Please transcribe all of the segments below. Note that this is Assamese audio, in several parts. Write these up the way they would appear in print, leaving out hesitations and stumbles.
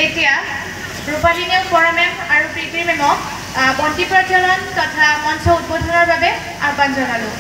এতিয়া ৰূপালী নেওগ বৰা মেম আৰু প্ৰীতি মেমক বন্তি প্ৰজ্বলন তথা মঞ্চ উদ্বোধনৰ বাবে আহ্বান জনালোঁ।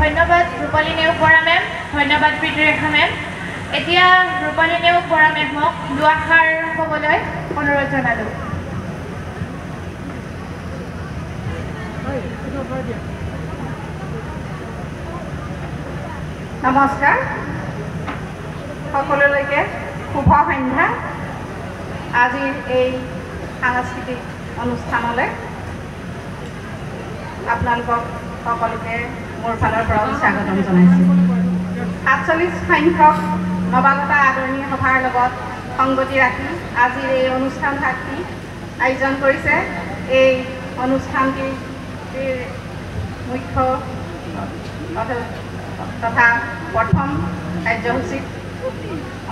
ধন্যবাদ ৰূপালী নেওগ বৰা মেম, ধন্যবাদ প্ৰীতিৰেখা মেম। এতিয়া ৰূপালী নেওগ বৰা মেমক দুআষাৰ ক'বলৈ অনুৰোধ জনালোঁ। নমস্কাৰ, সকলোলৈকে শুভ সন্ধ্যা। আজিৰ এই সাংস্কৃতিক অনুষ্ঠানলৈ আপোনালোকক সকলোকে মোৰ ফালৰ পৰা স্বাগতম জনাইছোঁ। ৪৭ সংখ্যক নৱাগত আদৰণি সভাৰ লগত সংগতি ৰাখি আজিৰ এই অনুষ্ঠানভাগটি আয়োজন কৰিছে। এই অনুষ্ঠানটিৰ মুখ্য তথা প্ৰথম কাৰ্যসূচীত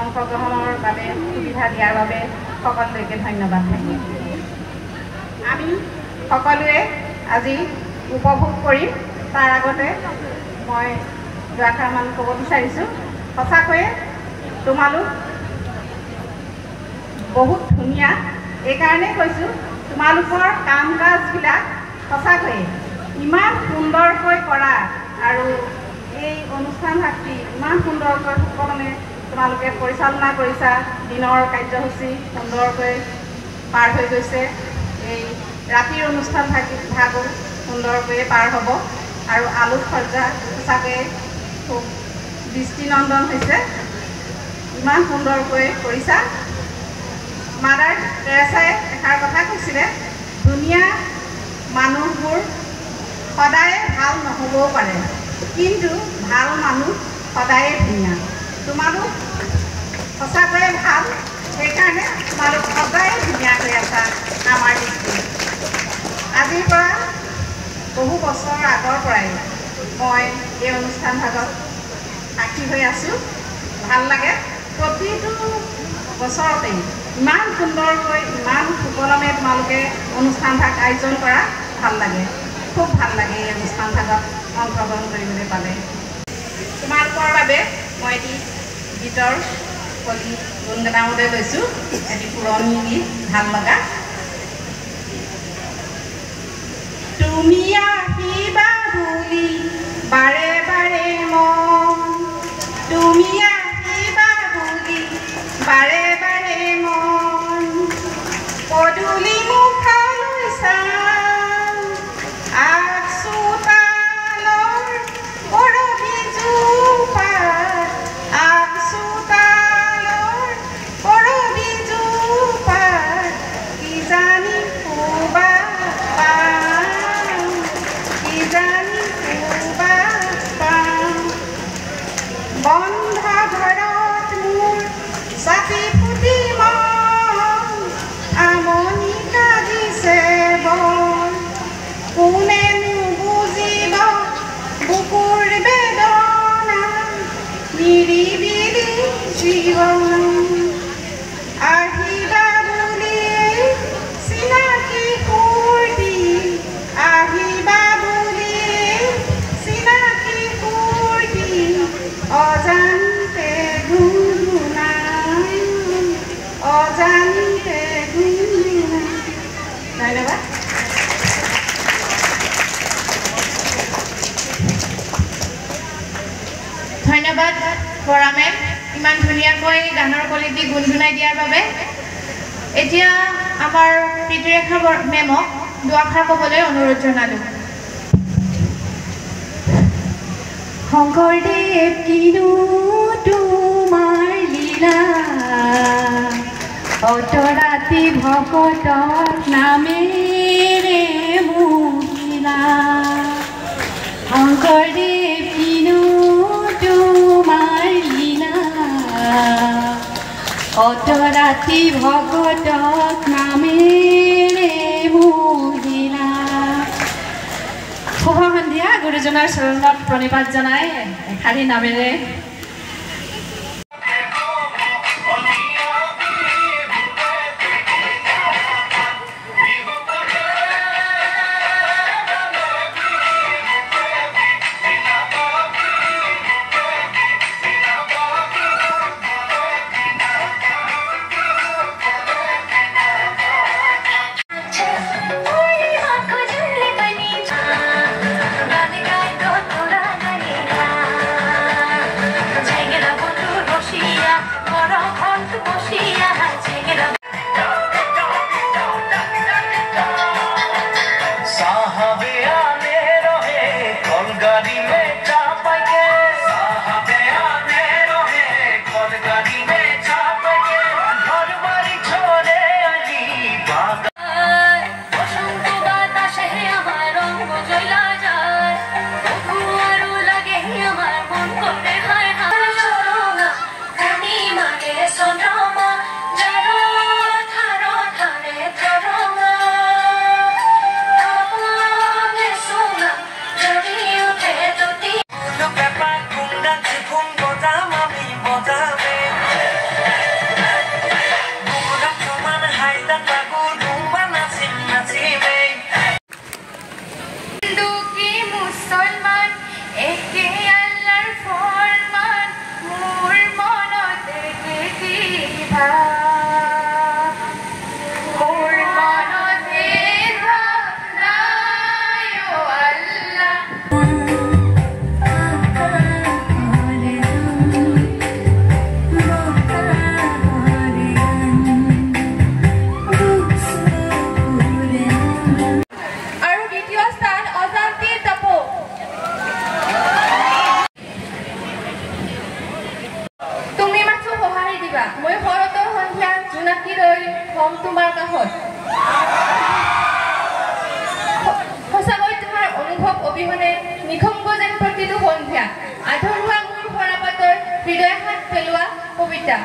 অংশগ্ৰহণৰ বাবে সুবিধা দিয়াৰ বাবে সকলোলৈকে ধন্যবাদ থাকিল। আমি সকলোৱে আজি উপভোগ কৰিম। তাৰ আগতে মই দুআষাৰমান ক'ব বিচাৰিছোঁ। সঁচাকৈয়ে তোমালোক বহুত ধুনীয়া। এইকাৰণেই কৈছোঁ, তোমালোকৰ কাম কাজবিলাক সঁচাকৈয়ে ইমান সুন্দৰকৈ কৰা আৰু এই অনুষ্ঠানভাগটি ইমান সুন্দৰকৈ সুকলমে তোমালোকে পৰিচালনা কৰিছা। দিনৰ কাৰ্যসূচী সুন্দৰকৈ পাৰ হৈ গৈছে। এই ৰাতিৰ অনুষ্ঠান ভাগো সুন্দৰকৈয়ে পাৰ হ'ব আৰু আলোকসজ্জা সঁচাকৈ খুব দৃষ্টিনন্দন হৈছে। ইমান সুন্দৰকৈ কৰিছা। মাদাৰ টেৰেছাই এষাৰ কথা কৈছিলে, ধুনীয়া মানুহবোৰ সদায়ে ভাল নহ'বও পাৰে, কিন্তু ভাল মানুহ সদায়ে ধুনীয়া। তোমালোক সঁচাকৈয়ে ভাল, সেইকাৰণে তোমালোক সদায়ে ধুনীয়া হৈ আছা আমাৰ দৃষ্টিত। আজিৰ পৰা বহু বছৰৰ আগৰ পৰাই মই এই অনুষ্ঠান ভাগত সাক্ষী হৈ আছোঁ। ভাল লাগে। প্ৰতিটো বছৰতেই ইমান সুন্দৰকৈ ইমান সুকলমে তোমালোকে অনুষ্ঠান ভাগ আয়োজন কৰা। ভাল লাগে, খুব ভাল লাগে এই অনুষ্ঠান ভাগত অংশগ্ৰহণ কৰিবলৈ পালে। তোমালোকৰ বাবে মই এটি গীতৰ কলি গুণগাবলৈ লৈছোঁ। এটি পুৰণি গীত, ভাল লগা। তুমি আহিবা বুলি বাৰে বাৰে মন, তুমি আহিবা বুলি বাৰে বাৰে মন, পদূলি মুখলৈ চাম আগচোতালৰ কৰবীজোপাত, আগচোতালৰ কৰবীজোপাত কিজানি ক'ৰবাত পাম, কিজানি ধন্যবাদ বৰা মেম ইমান ধুনীয়াকৈ গানৰ কলিটি গুণগুণাই দিয়াৰ বাবে। এতিয়া আমাৰ প্ৰীতিৰেখা মেমক দুআষাৰ ক'বলৈ অনুৰোধ জনালোঁ। শংকৰদেৱ কিনো তোমাৰ লীলা অতৰাতি ভকতক নামেৰে মুহিলা। শংকৰদেৱ কিনো তোমাৰ লীলা অতৰাতি ভকতক নামেৰে মুহিলা। শুভ সন্ধিয়া। গুৰুজনাৰ চৰণত প্ৰণিপাত জনাই এষাৰি নামেৰে মই শৰতৰ সন্ধিয়া জোনাকী ৰৈ হম তোমাৰ কাষত। সঁচাকৈ তোমাৰ অনুভৱ অবিহনে নিসংগ যেন প্ৰতিটো সন্ধিয়া আধৰুৱা মোৰ সৰাপাতৰ হৃদয় হাত পেলোৱা কবিতা।